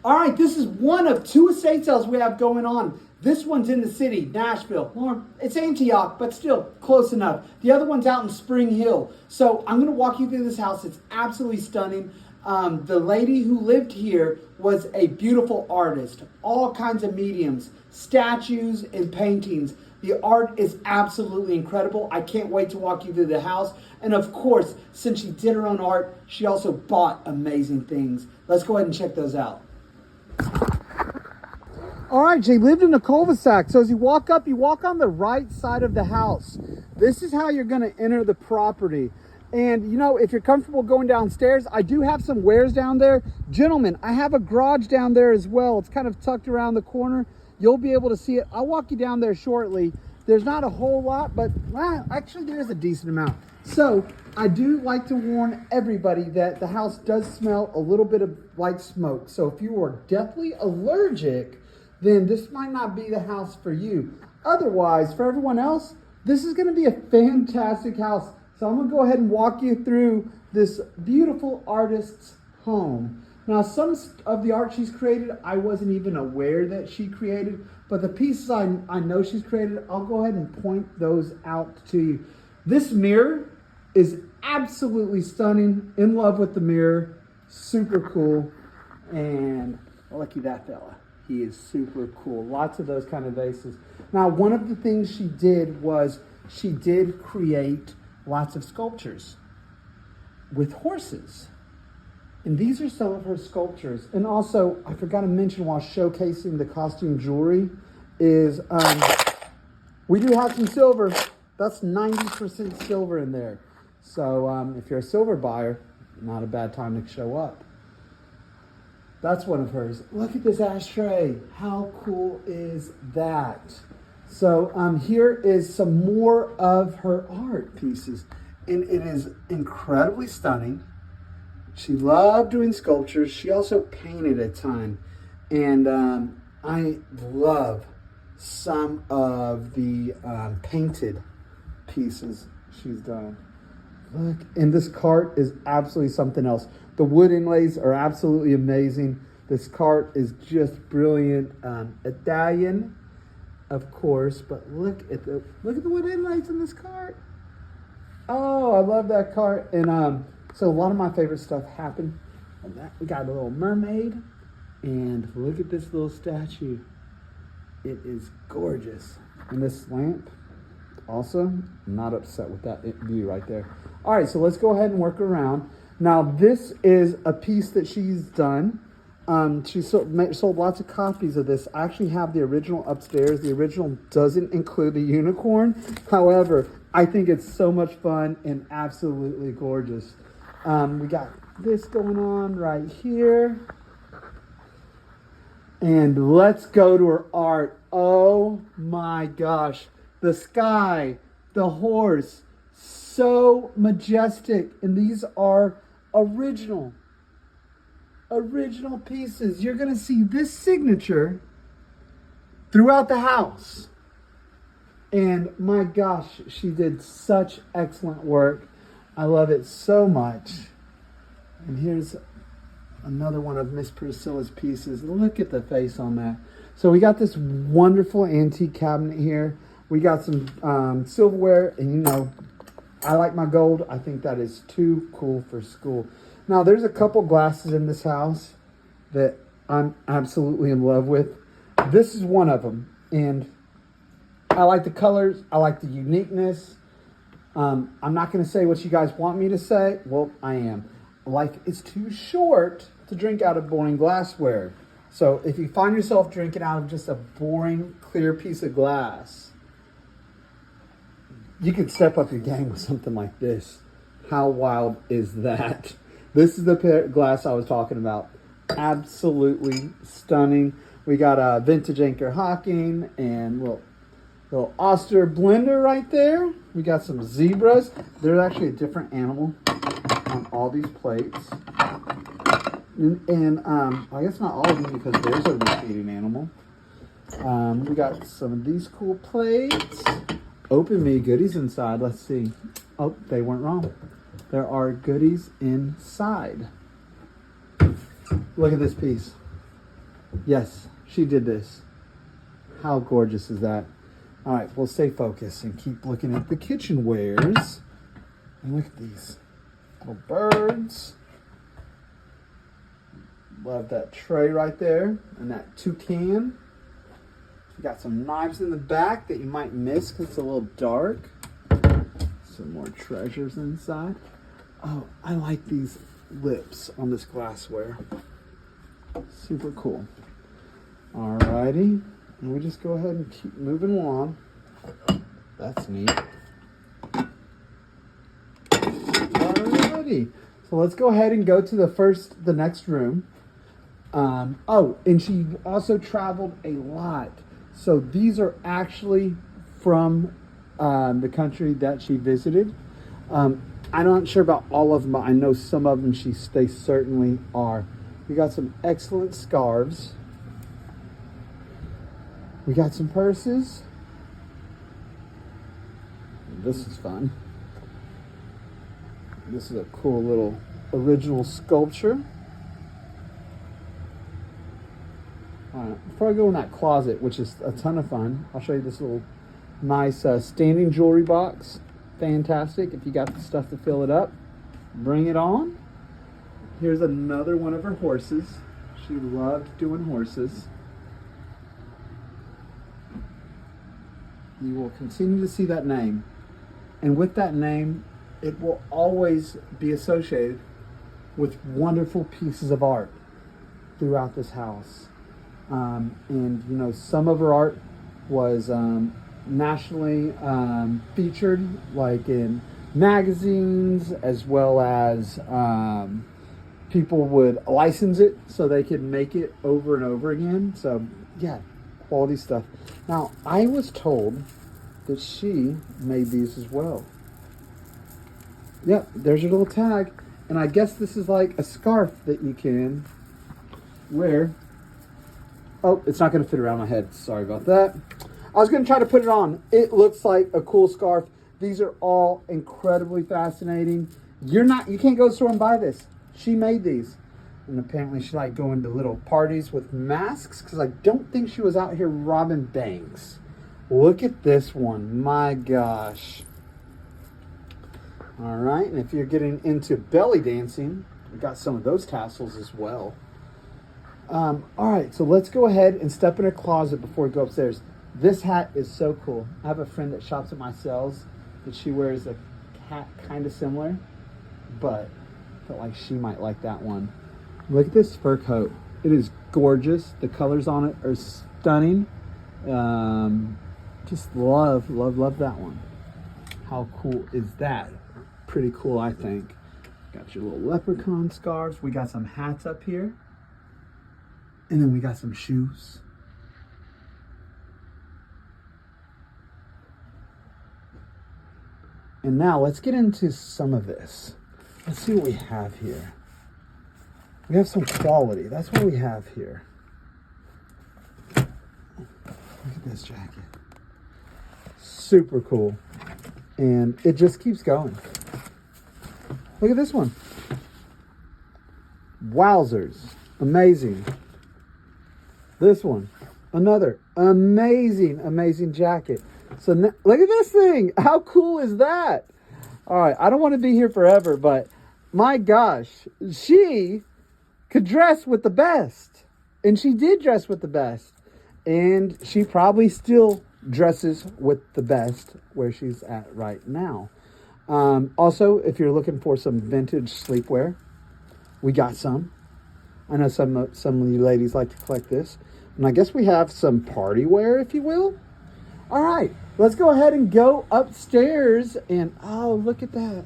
All right, this is one of two estate sales we have going on. This one's in the city, Nashville. Or it's Antioch, but still close enough. The other one's out in Spring Hill. So I'm going to walk you through this house. It's absolutely stunning. The lady who lived here was a beautiful artist. All kinds of mediums, statues and paintings. The art is absolutely incredible. I can't wait to walk you through the house. And of course, since she did her own art, she also bought amazing things. Let's go ahead and check those out. All right, she lived in a cul-de-sac. So as you walk up, you walk on the right side of the house. This is how you're going to enter the property. And, you know, if you're comfortable going downstairs, I do have some wares down there. Gentlemen, I have a garage down there as well. It's kind of tucked around the corner. You'll be able to see it. I'll walk you down there shortly. There's not a whole lot, but actually there is a decent amount. So I do like to warn everybody that the house does smell a little bit of like smoke. So if you are deathly allergic, then this might not be the house for you. Otherwise, for everyone else, this is going to be a fantastic house. So I'm going to go ahead and walk you through this beautiful artist's home. Now, some of the art she's created, I wasn't even aware that she created, but the pieces I know she's created, I'll go ahead and point those out to you. This mirror is absolutely stunning. In love with the mirror. Super cool. And lucky that fella. He is super cool. Lots of those kind of vases. Now, one of the things she did was she did create lots of sculptures with horses. And these are some of her sculptures. And also, I forgot to mention while showcasing the costume jewelry is we do have some silver. That's 90% silver in there. So if you're a silver buyer, not a bad time to show up. That's one of hers. Look at this ashtray. How cool is that? So here is some more of her art pieces. And it is incredibly stunning. She loved doing sculptures. She also painted a ton. And I love some of the painted pieces she's done. Look, and this cart is absolutely something else. The wood inlays are absolutely amazing. This cart is just brilliant. Italian, of course, but look at the wood inlays in this cart. Oh, I love that cart. And so a lot of my favorite stuff happened. We got a little mermaid, and look at this little statue. It is gorgeous. And this lamp, also, I'm not upset with that view right there. All right, so let's go ahead and work around. Now, this is a piece that she's done. She sold lots of copies of this. I actually have the original upstairs. The original doesn't include the unicorn. However, I think it's so much fun and absolutely gorgeous. We got this going on right here. And let's go to her art. Oh my gosh. The sky, the horse, so majestic. And these are original pieces. You're going to see this signature throughout the house. And my gosh, she did such excellent work. I love it so much. And here's another one of Miss Priscilla's pieces. Look at the face on that. So we got this wonderful antique cabinet here. We got some silverware, and you know, I like my gold. I think that is too cool for school. Now, there's a couple glasses in this house that I'm absolutely in love with. This is one of them, and I like the colors. I like the uniqueness. I'm not going to say what you guys want me to say. Well, I am. Like, it's too short to drink out of boring glassware. So if you find yourself drinking out of just a boring, clear piece of glass, you could step up your game with something like this. How wild is that? This is the glass I was talking about. Absolutely stunning. We got a vintage Anchor Hocking and little Oster blender right there. We got some zebras. There's actually a different animal on all these plates. And I guess not all of them because there's a repeating animal. We got some of these cool plates. Open me goodies inside. Let's see. Oh, they weren't wrong. There are goodies inside. Look at this piece. Yes, she did this. How gorgeous is that? All right, we'll stay focused and keep looking at the kitchenwares. And look at these little birds. Love that tray right there and that toucan. We got some knives in the back that you might miss because it's a little dark. Some more treasures inside. Oh, I like these lips on this glassware. Super cool. Alrighty. And we just go ahead and keep moving along. That's neat. Alrighty. So let's go ahead and go to the next room. Oh, and she also traveled a lot. So these are actually from the country that she visited. I'm not sure about all of them, but I know some of them they certainly are. We got some excellent scarves. We got some purses. This is fun. This is a cool little original sculpture. Before I go in that closet, which is a ton of fun, I'll show you this little nice standing jewelry box. Fantastic. If you got the stuff to fill it up, bring it on. Here's another one of her horses. She loved doing horses. You will continue to see that name. And with that name, it will always be associated with wonderful pieces of art throughout this house. And you know, some of her art was nationally featured, like in magazines, as well as people would license it so they could make it over and over again. So yeah, quality stuff. Now, I was told that she made these as well. Yep, there's your little tag. And I guess this is like a scarf that you can wear. Oh, it's not going to fit around my head. Sorry about that. I was going to try to put it on. It looks like a cool scarf. These are all incredibly fascinating. You can't go to the store and buy this. She made these. And apparently she liked going to little parties with masks, because I don't think she was out here robbing banks. Look at this one. My gosh. All right. And if you're getting into belly dancing, we got some of those tassels as well. All right, so let's go ahead and step in her closet before we go upstairs. This hat is so cool. I have a friend that shops at my sales that she wears a hat kind of similar, but I felt like she might like that one. Look at this fur coat. It is gorgeous. The colors on it are stunning. Just love that one. How cool is that? Pretty cool, I think. Got your little leprechaun scarves. We got some hats up here. And then we got some shoes. And now let's get into some of this. Let's see what we have here. We have some quality. That's what we have here. Look at this jacket. Super cool. And it just keeps going. Look at this one. Wowzers. Amazing. This one, another amazing jacket. So look at this thing. How cool is that? All right, I don't want to be here forever, but my gosh, she could dress with the best. And she did dress with the best. And she probably still dresses with the best where she's at right now. Also, if you're looking for some vintage sleepwear, we got some. I know some of you ladies like to collect this. And I guess we have some party wear, if you will. All right, let's go ahead and go upstairs. And oh, look at that.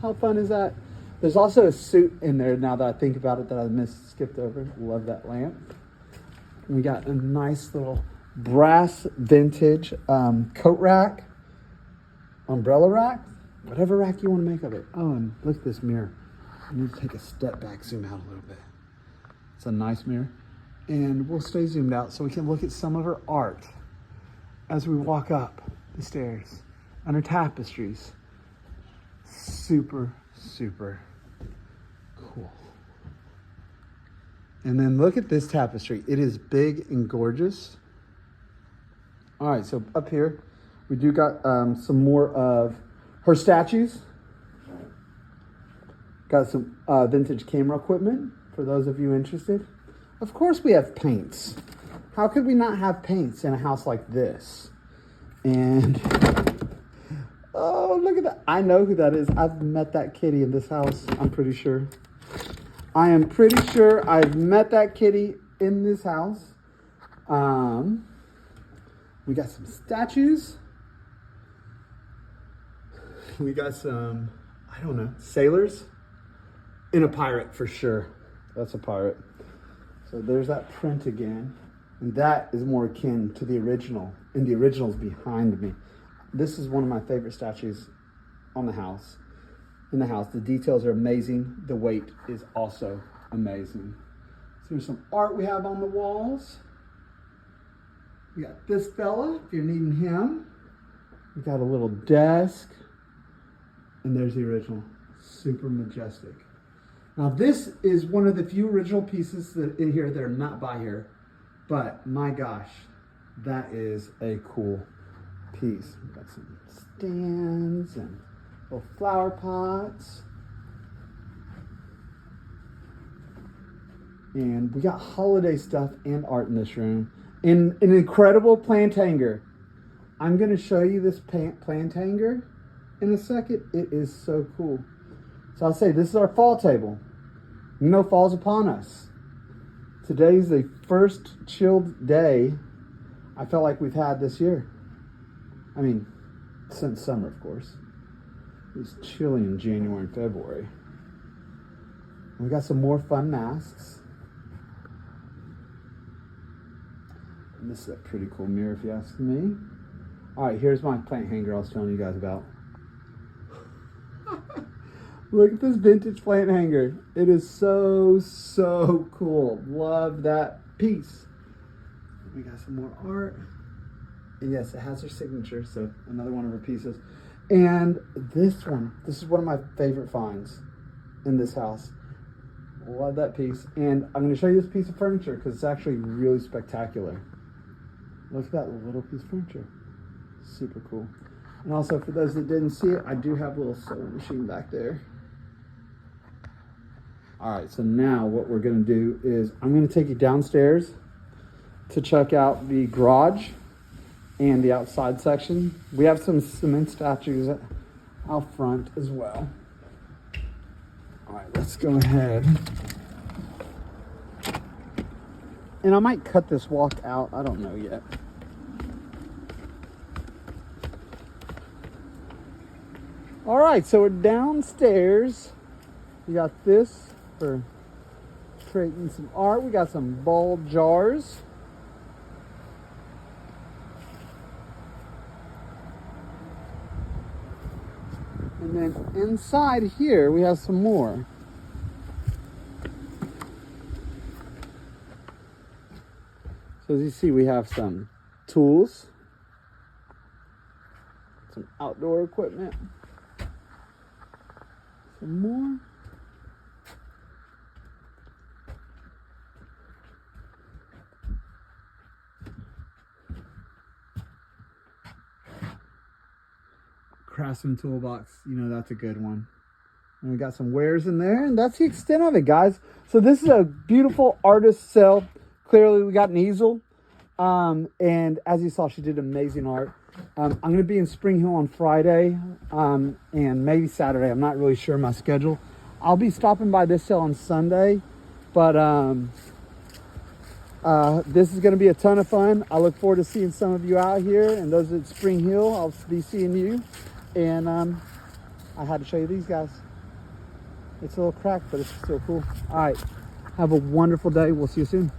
How fun is that? There's also a suit in there now that I think about it that I skipped over. Love that lamp. And we got a nice little brass vintage coat rack, umbrella rack, whatever rack you want to make of it. Oh, and look at this mirror. I need to take a step back, zoom out a little bit. It's a nice mirror. And we'll stay zoomed out so we can look at some of her art as we walk up the stairs on her tapestries. Super cool. And then look at this tapestry. It is big and gorgeous. All right, so up here, we do got some more of her statues. Got some vintage camera equipment for those of you interested. Of course we have paints. How could we not have paints in a house like this? And, oh, look at that. I know who that is. I've met that kitty in this house, I'm pretty sure. I am pretty sure I've met that kitty in this house. We got some statues. We got some, I don't know, sailors. And a pirate for sure. That's a pirate. So there's that print again. And that is more akin to the original. And the original's behind me. This is one of my favorite statues on the house. In the house. The details are amazing. The weight is also amazing. So there's some art we have on the walls. We got this fella, if you're needing him. We got a little desk. And there's the original. Super majestic. Now this is one of the few original pieces that in here that are not by here, but my gosh, that is a cool piece. We've got some stands and little flower pots. And we got holiday stuff and art in this room. And an incredible plant hanger. I'm gonna show you this plant hanger in a second. It is so cool. So I'll say this is our fall table. You know, fall's upon us. Today's the first chilled day I felt like we've had this year. I mean, since summer, of course. It was chilly in January and February. We got some more fun masks. And this is a pretty cool mirror, if you ask me. All right, here's my plant hanger I was telling you guys about. Look at this vintage plant hanger. It is so, so cool. Love that piece. We got some more art. And yes, it has her signature, so another one of her pieces. And this is one of my favorite finds in this house. Love that piece. And I'm going to show you this piece of furniture because it's actually really spectacular. Look at that little piece of furniture. Super cool. And also, for those that didn't see it, I do have a little sewing machine back there. All right, so now what we're gonna do is I'm gonna take you downstairs to check out the garage and the outside section. We have some cement statues out front as well. All right, let's go ahead. And I might cut this walk out, I don't know yet. All right, so we're downstairs. We got this for creating some art. We got some ball jars. And then inside here, we have some more. So as you see, we have some tools, some outdoor equipment, some more. Craftsman toolbox, you know, that's a good one. And we got some wares in there, and that's the extent of it, guys. So this is a beautiful artist sale. Clearly we got an easel, and as you saw, she did amazing art. I'm going to be in Spring Hill on Friday, and maybe Saturday. I'm not really sure my schedule. I'll be stopping by this sale on Sunday, but this is going to be a ton of fun. I look forward to seeing some of you out here, and those at Spring Hill, I'll be seeing you. And I had to show you these guys. It's a little cracked, but it's still cool. All right, have a wonderful day. We'll see you soon.